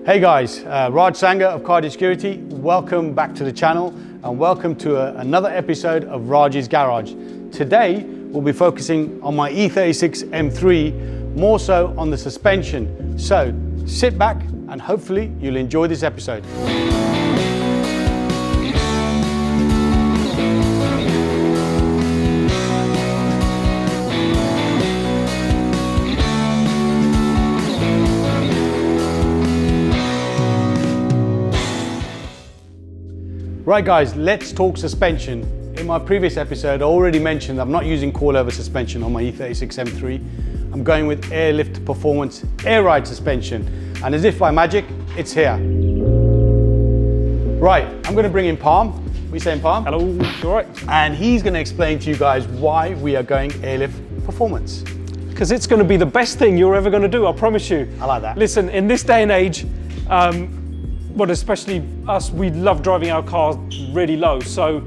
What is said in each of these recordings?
Hey guys, Raj Sangha of Cardi Security. Welcome back to the channel and welcome to another episode of Raj's Garage. Today we'll be focusing on my E36 M3, more so on the suspension. So sit back and hopefully you'll enjoy this episode. Right guys, let's talk suspension. In my previous episode, I already mentioned I'm not using coilover suspension on my E36 M3. I'm going with Airlift Performance Air Ride suspension. And as if by magic, it's here. Right, I'm gonna bring in Palm. We saying Palm? Hello, you all right? And he's gonna explain to you guys why we are going Airlift Performance. Because it's gonna be the best thing you're ever gonna do, I promise you. I like that. Listen, in this day and age, well, especially us, we love driving our cars really low. So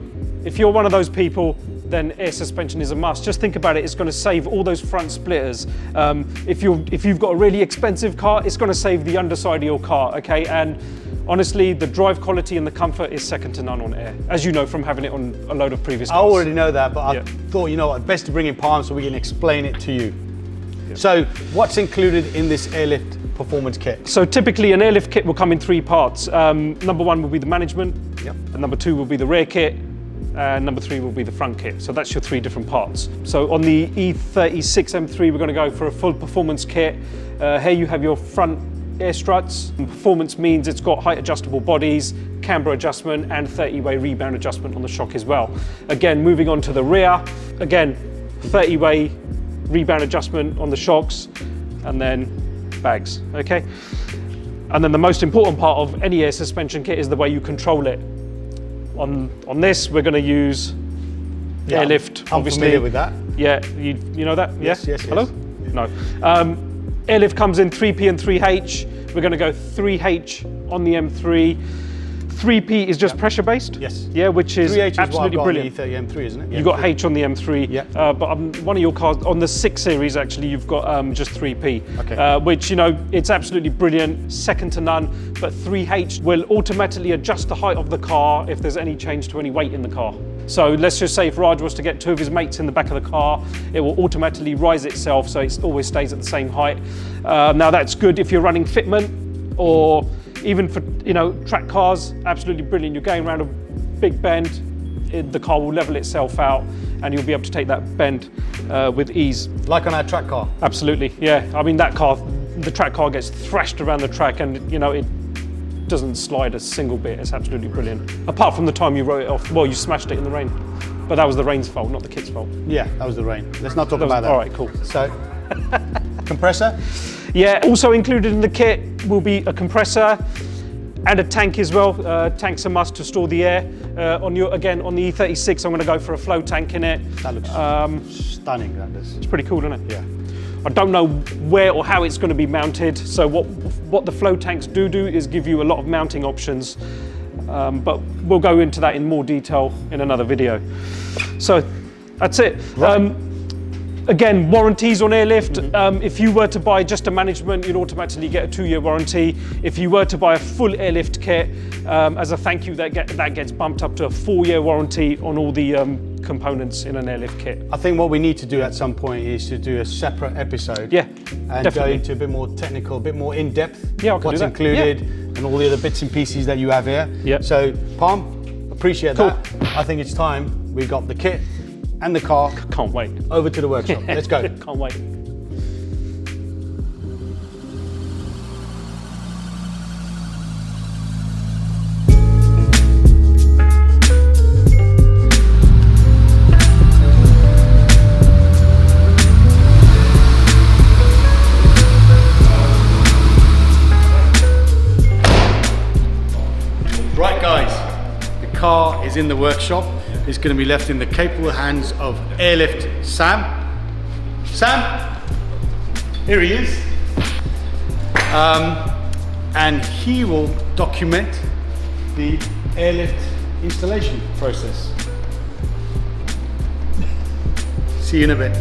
if you're one of those people, then air suspension is a must. Just think about it, it's gonna save all those front splitters. If you've got a really expensive car, it's gonna save the underside of your car, okay? And honestly, the drive quality and the comfort is second to none on air, as you know from having it on a load of previous cars. I already know that, but I thought, you know what, best to bring in Palm so we can explain it to you. Yeah. So what's included in this Airlift Performance kit? So typically an airlift kit will come in three parts. Number one will be the management, and number two will be the rear kit, and number three will be the front kit. So that's your three different parts. So on the E36 M3, we're going to go for a full performance kit. Here you have your front air struts. And performance means it's got height adjustable bodies, camber adjustment, and 30-way rebound adjustment on the shock as well. Again, moving on to the rear, again, 30-way rebound adjustment on the shocks, and then bags, okay? And then the most important part of any air suspension kit is the way you control it. On this, we're going to use Airlift. I'm obviously familiar with that. Yeah, you know that? Yes, yeah? yes, yes. Hello? No. Airlift comes in 3P and 3H. We're going to go 3H on the M3. 3P is just pressure based. Yes. Yeah, which is 3H absolutely is brilliant. On the E30 M3, isn't it? You got H on the M3, yeah. But on one of your cars, on the 6 Series actually, you've got just 3P, okay. Which, you know, it's absolutely brilliant, second to none, but 3H will automatically adjust the height of the car if there's any change to any weight in the car. So let's just say if Raj was to get two of his mates in the back of the car, it will automatically rise itself so it always stays at the same height. Now that's good if you're running fitment or even for, you know, track cars, absolutely brilliant. You're going around a big bend, the car will level itself out and you'll be able to take that bend with ease. Like on our track car? Absolutely, yeah. I mean, that car, the track car gets thrashed around the track and, you know, it doesn't slide a single bit. It's absolutely brilliant. Apart from the time you wrote it off, well, you smashed it in the rain. But that was the rain's fault, not the kit's fault. Yeah, that was the rain. Let's not talk about that. All right, cool. So, compressor? Yeah, also included in the kit will be a compressor and a tank as well. Tank's a must to store the air. Again, on the E36, I'm going to go for a flow tank in it. That looks stunning, that does. It's pretty cool, isn't it? Yeah. I don't know where or how it's going to be mounted. So what the flow tanks do is give you a lot of mounting options. But we'll go into that in more detail in another video. So that's it. Right. Again, warranties on Airlift. If you were to buy just a management, you'd automatically get a 2-year warranty. If you were to buy a full Airlift kit, as a thank you, that gets bumped up to a 4-year warranty on all the components in an Airlift kit. I think what we need to do at some point is to do a separate episode. Yeah, and definitely. go into a bit more technical, a bit more in-depth. Yeah, I can what's do that. included and all the other bits and pieces that you have here. Yeah. So, Palm, appreciate Cool. that. I think it's time we got the kit and the car Can't wait. over to the workshop. Let's go. Can't wait. Right guys, the car is in the workshop. It's going to be left in the capable hands of Airlift Sam. Sam, here he is. And he will document the airlift installation process. See you in a bit.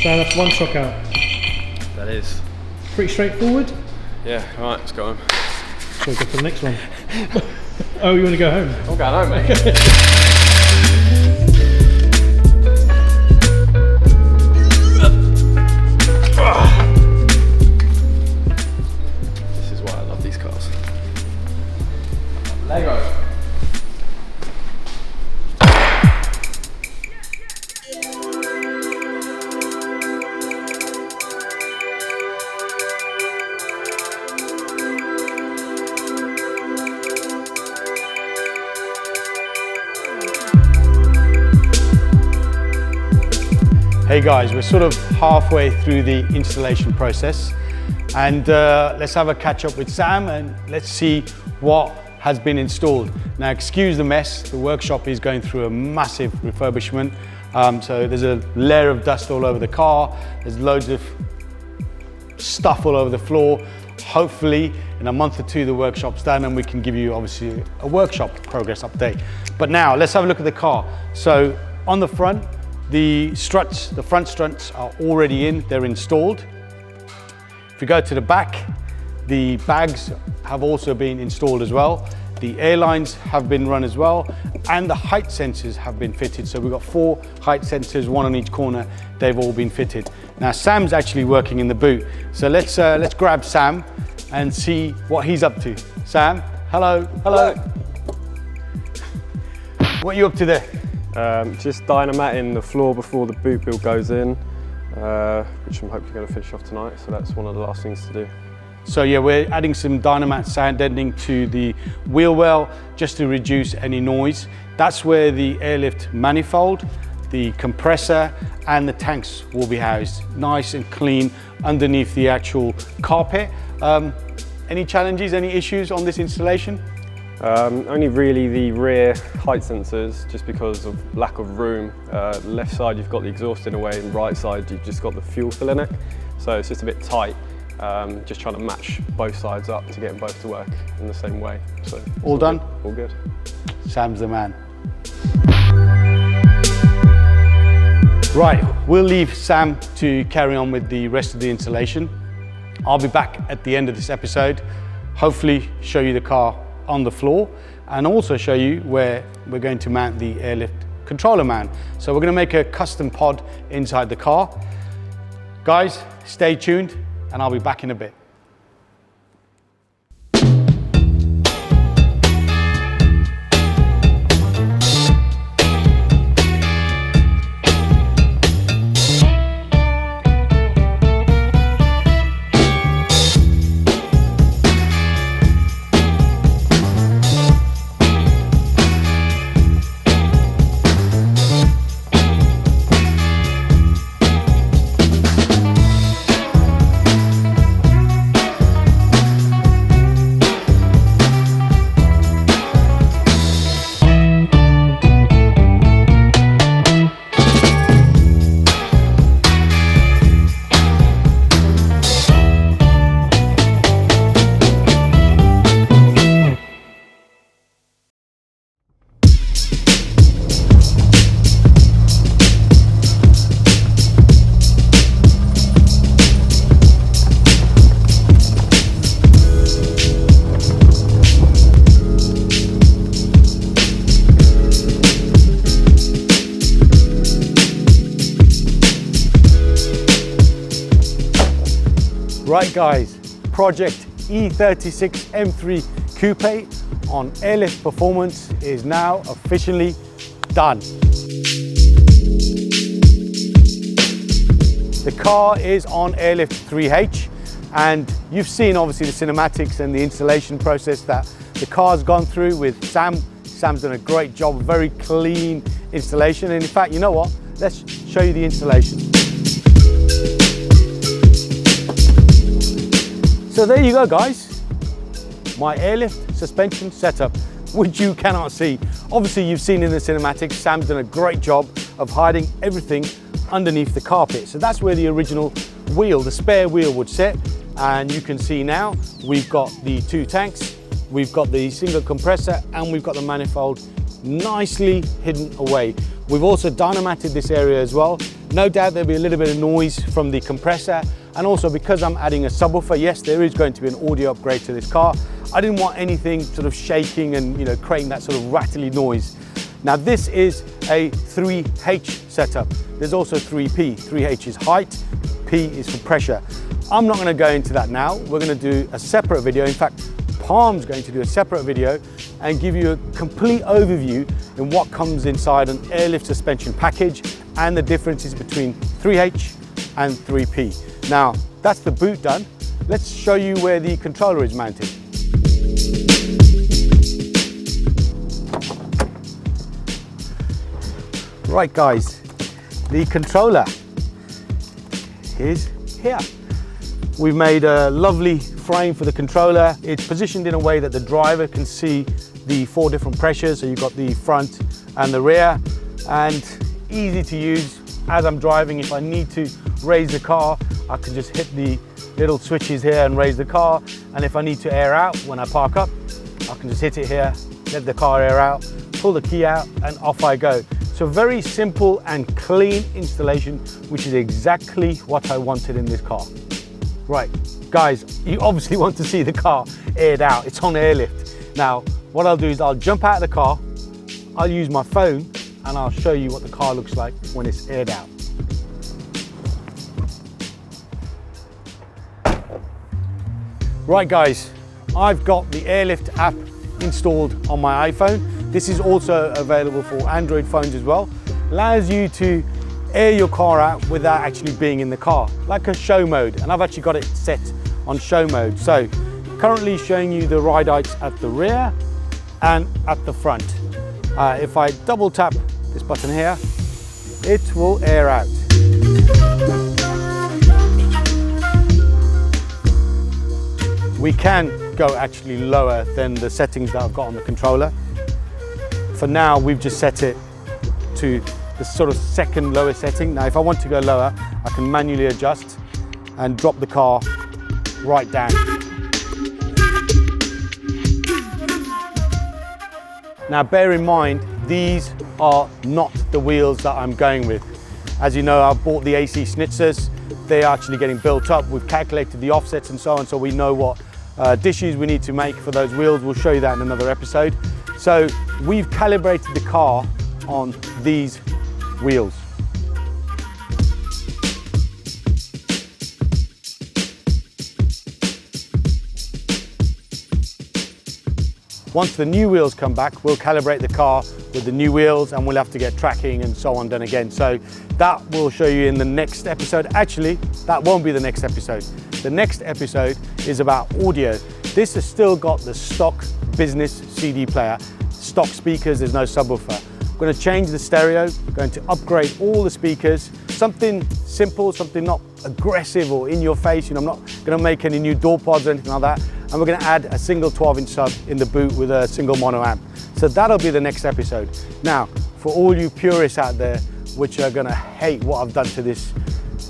So that's one shock out. That is. Pretty straightforward. Yeah, alright, let's go home. So we'll go for the next one. Oh, you want to go home? I'm going home, mate. This is why I love these cars. Lego. Hey guys, we're sort of halfway through the installation process, and let's have a catch up with Sam and let's see what has been installed. Now excuse the mess, the workshop is going through a massive refurbishment, so there's a layer of dust all over the car, there's loads of stuff all over the floor. Hopefully in a month or two the workshop's done and we can give you obviously a workshop progress update. But now let's have a look at the car. So on the front, the struts, the front struts are already in, they're installed. If we go to the back, the bags have also been installed as well. The airlines have been run as well, and the height sensors have been fitted. So we've got 4 height sensors, 1 on each corner. They've all been fitted. Now Sam's actually working in the boot. So let's grab Sam and see what he's up to. Sam, hello. Hello. What are you up to there? Just dynamating the floor before the boot build goes in, which I'm hopefully going to finish off tonight, so that's one of the last things to do. So yeah, we're adding some Dynamat sand ending to the wheel well just to reduce any noise. That's where the airlift manifold, the compressor and the tanks will be housed, nice and clean underneath the actual carpet. Any challenges, any issues on this installation? Only really the rear height sensors, just because of lack of room. Left side you've got the exhaust in a way, and right side you've just got the fuel filler neck, so it's just a bit tight. Just trying to match both sides up to get them both to work in the same way. So all done? Good. All good. Sam's the man. Right, we'll leave Sam to carry on with the rest of the installation. I'll be back at the end of this episode, hopefully show you the car on the floor and also show you where we're going to mount the airlift controller mount. So we're going to make a custom pod inside the car. Guys, stay tuned and I'll be back in a bit. Right guys, project E36 M3 Coupe on airlift performance is now officially done. The car is on airlift 3H and you've seen obviously the cinematics and the installation process that the car's gone through with Sam. Sam's done a great job, very clean installation, and in fact, you know what? Let's show you the installation. So there you go guys, my airlift suspension setup, which you cannot see. Obviously you've seen in the cinematics, Sam's done a great job of hiding everything underneath the carpet. So that's where the original wheel, the spare wheel would sit. And you can see now, we've got the 2 tanks, we've got the single compressor, and we've got the manifold nicely hidden away. We've also dynamated this area as well, No doubt there'll be a little bit of noise from the compressor, and also because I'm adding a subwoofer, yes, there is going to be an audio upgrade to this car. I didn't want anything sort of shaking and creating that sort of rattly noise. Now this is a 3H setup. There's also 3P. 3H is height, P is for pressure. I'm not going to go into that now. We're going to do a separate video. In fact, Palm's going to do a separate video and give you a complete overview in what comes inside an airlift suspension package and the differences between 3H and 3P. Now, that's the boot done. Let's show you where the controller is mounted. Right guys, the controller is here. We've made a lovely frame for the controller. It's positioned in a way that the driver can see the 4 different pressures. So you've got the front and the rear, and easy to use. As I'm driving, if I need to raise the car, I can just hit the little switches here and raise the car. And if I need to air out when I park up, I can just hit it here, let the car air out, pull the key out, and off I go. So very simple and clean installation, which is exactly what I wanted in this car. Right, guys, you obviously want to see the car aired out. It's on airlift. Now, what I'll do is I'll jump out of the car, I'll use my phone, and I'll show you what the car looks like when it's aired out. Right guys, I've got the Airlift app installed on my iPhone. This is also available for Android phones as well. Allows you to air your car out without actually being in the car, like a show mode. And I've actually got it set on show mode. So currently showing you the ride heights at the rear and at the front. If I double tap this button here, it will air out. We can go actually lower than the settings that I've got on the controller. For now, we've just set it to the sort of second lowest setting. Now, if I want to go lower, I can manually adjust and drop the car right down. Now, bear in mind, these are not the wheels that I'm going with. As you know, I bought the AC Schnitzers. They're actually getting built up. We've calculated the offsets and so on, so we know what dishes we need to make for those wheels. We'll show you that in another episode. So we've calibrated the car on these wheels. Once the new wheels come back, we'll calibrate the car with the new wheels, and we'll have to get tracking and so on done again. So that we'll show you in the next episode. Actually, that won't be the next episode. The next episode is about audio. This has still got the stock business CD player, stock speakers, there's no subwoofer. I'm going to change the stereo, going to upgrade all the speakers, something simple, something not aggressive or in your face. I'm not going to make any new door pods or anything like that. And we're going to add a single 12-inch sub in the boot with a single mono amp. So that'll be the next episode. Now, for all you purists out there, which are going to hate what I've done to this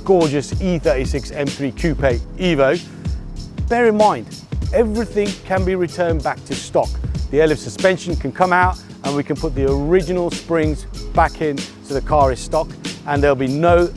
gorgeous E36 M3 Coupe Evo, bear in mind, everything can be returned back to stock. The airlift suspension can come out, and we can put the original springs back in so the car is stock, and there'll be no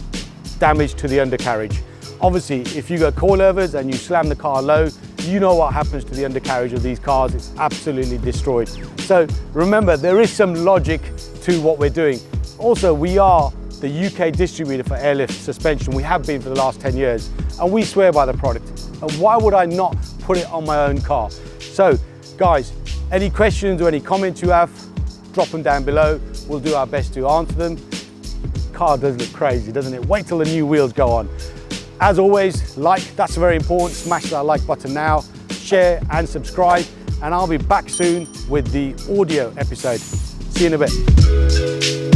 damage to the undercarriage. Obviously, if you go coilovers and you slam the car low, you know what happens to the undercarriage of these cars. It's absolutely destroyed. So remember, there is some logic to what we're doing. Also, we are the UK distributor for airlift suspension. We have been for the last 10 years, and we swear by the product. And why would I not put it on my own car? So guys, any questions or any comments you have, drop them down below. We'll do our best to answer them. Car does look crazy, doesn't it? Wait till the new wheels go on. As always, that's very important. Smash that like button now, share and subscribe, and I'll be back soon with the audio episode. See you in a bit.